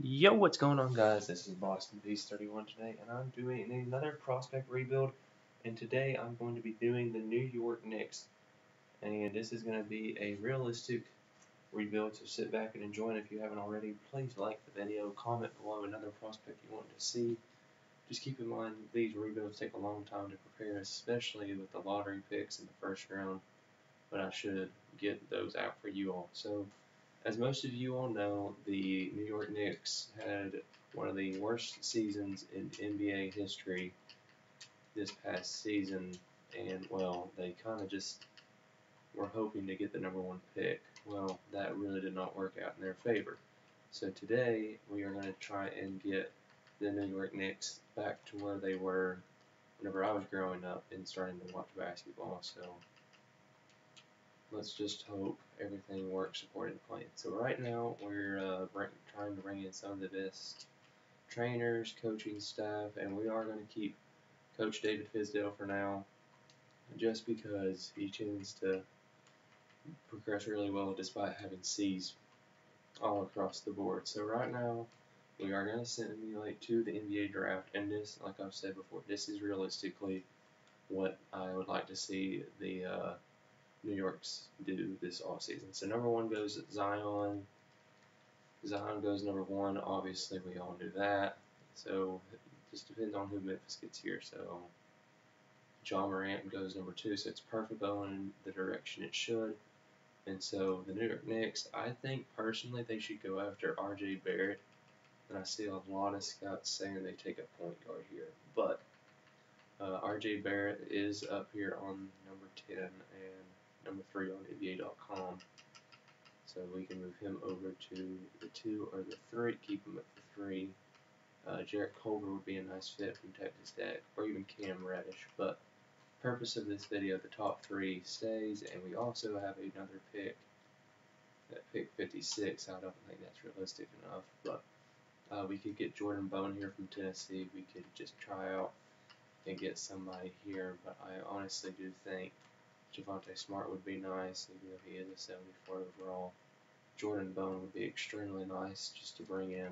Yo, what's going on, guys? This is Boston Beast 31 today, and I'm doing another prospect rebuild. And today I'm going to be doing the New York Knicks, and this is going to be a realistic rebuild. So sit back and enjoy. And if you haven't already, please like the video, comment below another prospect you want to see. Just keep in mind these rebuilds take a long time to prepare, especially with the lottery picks in the first round. But I should get those out for you all. So, as most of you all know, the New York Knicks had one of the worst seasons in NBA history this past season, and well, they kind of just were hoping to get the #1 pick. Well, that really did not work out in their favor. So today we are going to try and get the New York Knicks back to where they were whenever I was growing up and starting to watch basketball. So let's just hope everything works according to plan. So right now we're trying to bring in some of the best trainers, coaching staff, and we are going to keep Coach David Fizdale for now, just because he tends to progress really well despite having C's all across the board. So right now we are going to simulate to the NBA draft, and this, like I've said before, this is realistically what I would like to see the New York's do this offseason. So #1 goes Zion. Zion goes #1. Obviously, we all knew that. So it just depends on who Memphis gets here. So John Morant goes #2. So it's perfect going in the direction it should. And so the New York Knicks, I think personally they should go after R.J. Barrett. And I see a lot of scouts saying they take a point guard here. But R.J. Barrett is up here on #10 and #3 on NBA.com. So we can move him over to the 2 or the 3, keep him at the 3. Jarrett Culver would be a nice fit from Texas Tech, or even Cam Reddish. But purpose of this video, the top 3 stays, and we also have another pick, at pick 56. I don't think that's realistic enough, but we could get Jordan Bone here from Tennessee. We could just try out and get somebody here, but I honestly do think Javonte Smart would be nice, even though he is a 74 overall. Jordan Bone would be extremely nice just to bring in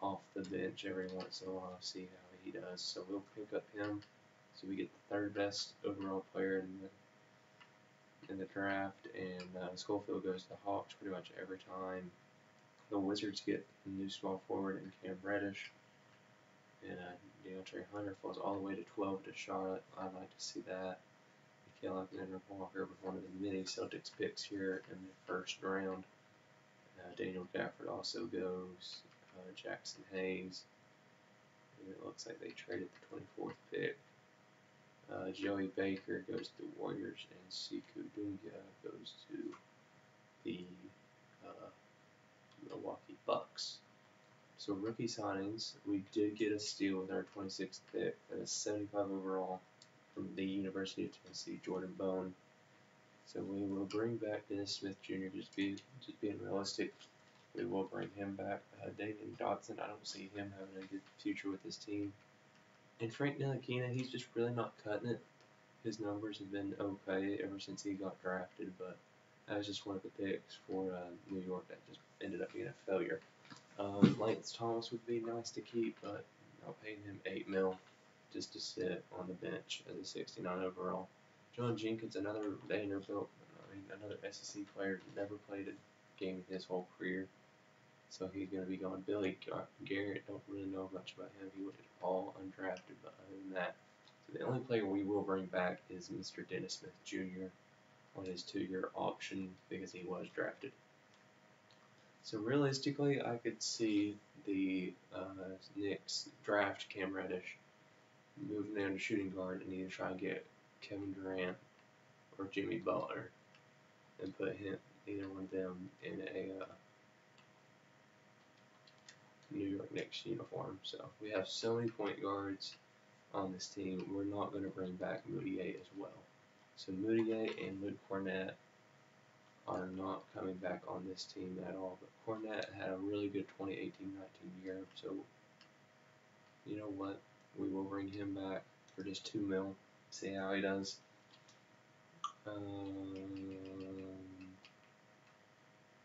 off the bench every once in a while, see how he does. So we'll pick up him. So we get the 3rd best overall player in the draft, and Schofield goes to the Hawks pretty much every time. The Wizards get a new small forward in Cam Reddish, and DeAndre Hunter falls all the way to 12 to Charlotte. I'd like to see that. Mikhail Alexander-Walker was one of the many Celtics picks here in the 1st round. Daniel Gafford also goes. Jackson Hayes. And it looks like they traded the 24th pick. Joey Baker goes to the Warriors, and Sekou Doumbia goes to the Milwaukee Bucks. So rookie signings, we did get a steal with our 26th pick, and a 75 overall from the University of Tennessee, Jordan Bone. So we will bring back Dennis Smith Jr. Just being realistic. We will bring him back. David Dotson, I don't see him having a good future with this team. And Frank Ntilikina, he's just really not cutting it. His numbers have been okay ever since he got drafted, but that was just one of the picks for New York that just ended up being a failure. Lance Thomas would be nice to keep, but I'll pay him $8 million just to sit on the bench as a 69 overall. John Jenkins, another Vanderbilt, another SEC player, never played a game in his whole career, so he's going to be gone. Billy Garrett, don't really know much about him. He went all undrafted, but other than that, so the only player we will bring back is Mr. Dennis Smith Jr. on his 2-year option because he was drafted. So realistically, I could see the Knicks draft Cam Reddish, moving down to shooting guard, and either try and get Kevin Durant or Jimmy Butler, and put either one of them in a New York Knicks uniform. So we have so many point guards on this team. We're not going to bring back Moutier as well. So Moutier and Luke Cornett are not coming back on this team at all. But Cornett had a really good 2018-19 year, so you know what? We will bring him back for just $2 million. See how he does.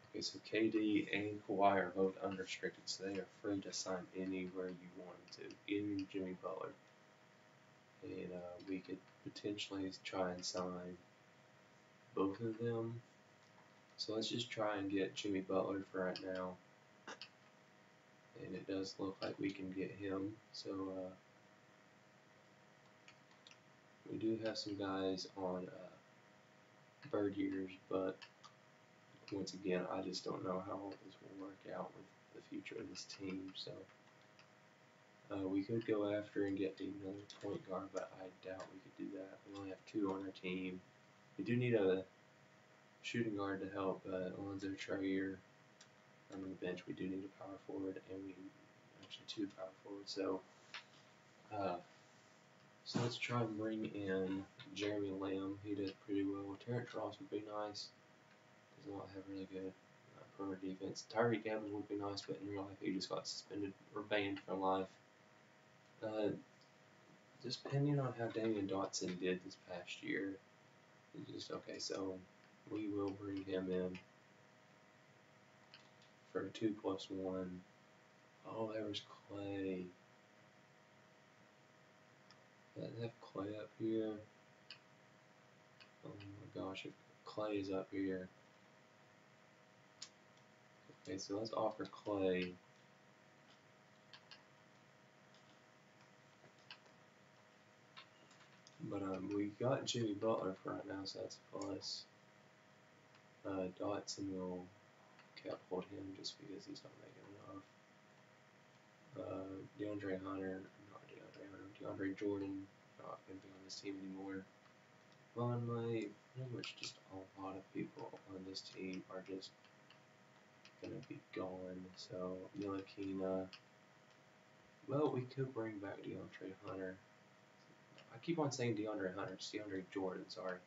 Okay, Okay, so KD and Kawhi are both unrestricted, so they are free to sign anywhere you want them to, even Jimmy Butler. And we could potentially try and sign both of them. So let's just try and get Jimmy Butler for right now. And it does look like we can get him. So we do have some guys on bird years, but once again, I just don't know how this will work out with the future of this team. So we could go after and get another point guard, but I doubt we could do that. We only have 2 on our team. We do need a shooting guard to help Alonzo Trier on the bench. We do need a power forward, and we actually 2 power forwards. So let's try and bring in Jeremy Lamb. He did pretty well. Terrence Ross would be nice. Does not have really good perimeter defense. Tyreek Evans would be nice, but in real life he just got suspended or banned for life. Just depending on how Damian Dotson did this past year. Okay, so we will bring him in for a 2+1. Oh, there was Clay. Does that have Clay up here? Oh my gosh, if Clay is up here. Okay, so let's offer Clay. But we got Jimmy Butler for right now, so that's a plus. Dotson will hold him just because he's not making enough. DeAndre Jordan, not going to be on this team anymore. Pretty much just a lot of people on this team are just going to be gone. So, Ntilikina, well, we could bring back DeAndre Hunter. I keep on saying DeAndre Hunter, it's DeAndre Jordan, sorry.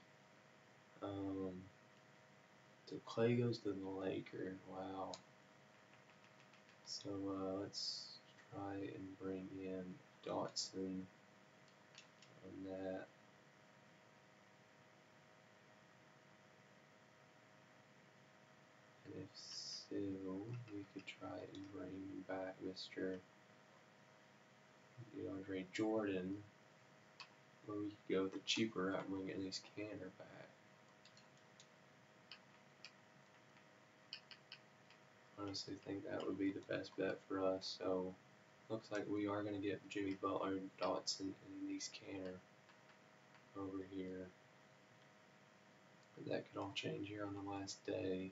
So Clay goes to the Lakers, wow. So let's try and bring in Dotson on that. And if so, we could try and bring back Mr. DeAndre Jordan, or we could go with the cheaper route and bring at least Canner back. Honestly think that would be the best bet for us. So looks like we are going to get Jimmy Butler, Dotson, and these Canner over here. But that could all change here on the last day.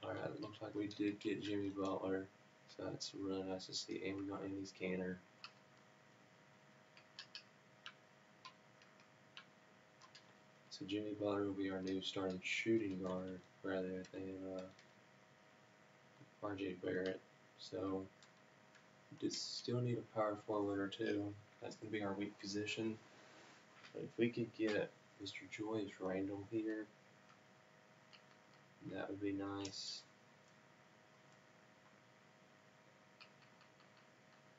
Alright, it looks like we did get Jimmy Butler, so that's really nice to see, and we got Andy's Canner. So Jimmy Butler will be our new starting shooting guard rather than RJ Barrett. So just still need a power forward or two. That's going to be our weak position. But if we could get Mr. Julius Randle here, that would be nice.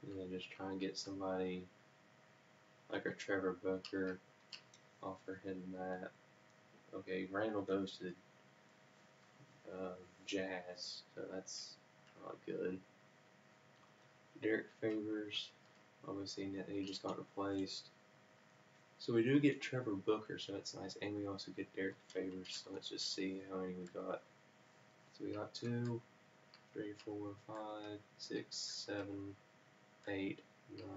And then just try and get somebody like a Trevor Booker, offer him that. Okay, Randall goes to Jazz, so that's not good. Derek Favors, obviously he just got replaced. So we do get Trevor Booker, so that's nice, and we also get Derek Favors. So let's just see how many we got. So we got 2, 3, 4, 5, 6, 7, 8, 9,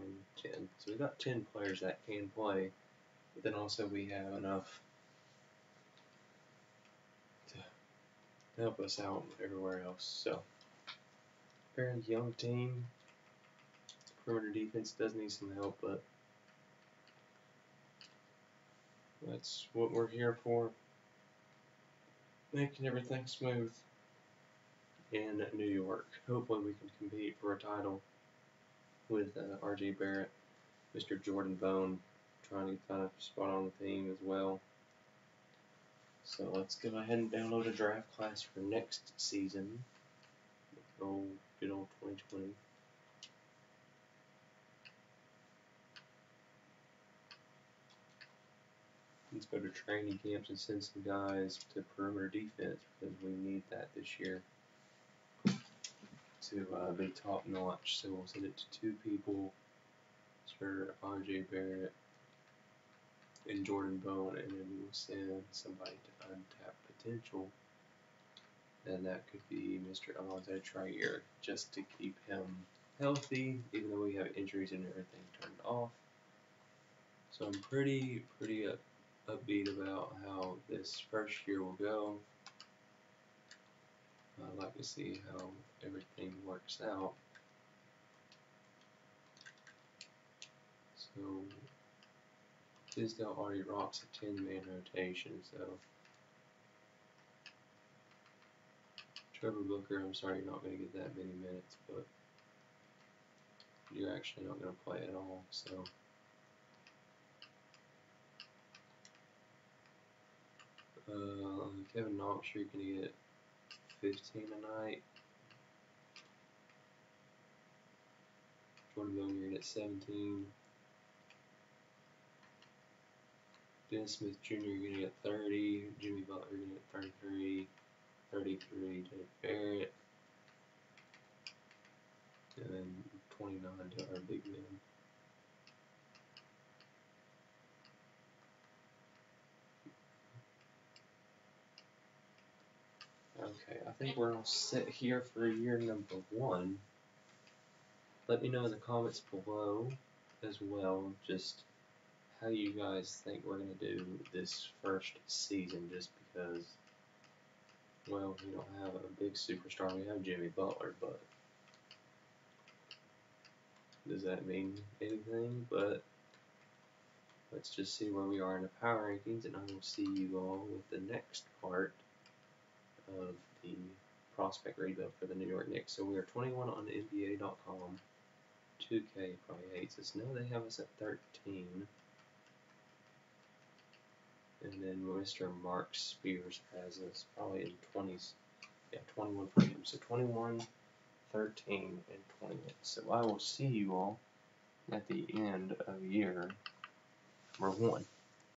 10. So we got 10 players that can play, but then also we have enough to help us out everywhere else. So very young team. Perimeter defense does need some help, but that's what we're here for. Making everything smooth in New York. Hopefully we can compete for a title with RJ Barrett, Mr. Jordan Bone, trying to find a spot on the team as well. So let's go ahead and download a draft class for next season. Good old 2020. Let's go to training camps and send some guys to perimeter defense because we need that this year to be top notch. So we'll send it to 2 people. For RJ Barrett and Jordan Bone, and then we'll send somebody to untapped potential, and that could be Mr. Alonzo Trier, just to keep him healthy, even though we have injuries and everything turned off. So I'm pretty upbeat about how this first year will go. I'd like to see how everything works out. So Tisdale already rocks a 10-man rotation, so Trevor Booker, I'm sorry you're not going to get that many minutes, but you're actually not going to play at all, so Kevin Knox, you're going to get 15 a night. Jordan Bone, you're going to get 17. Dennis Smith Jr., you're going to get 30. Jimmy Butler, you're going to get 33. 33 to Barrett. And then 29 to our big man. Okay, I think we're all set here for year number 1. Let me know in the comments below as well just how you guys think we're going to do this first season, just because, well, we don't have a big superstar. We have Jimmy Butler, but does that mean anything? But let's just see where we are in the power rankings, and I will see you all with the next part of the prospect rebuild for the New York Knicks. So we are 21 on NBA.com. 2K probably hates us. No, they have us at 13. And then Mr. Mark Spears has us probably in 20s. Yeah, 21 for him. So 21, 13, and 21. So I will see you all at the end of year number 1.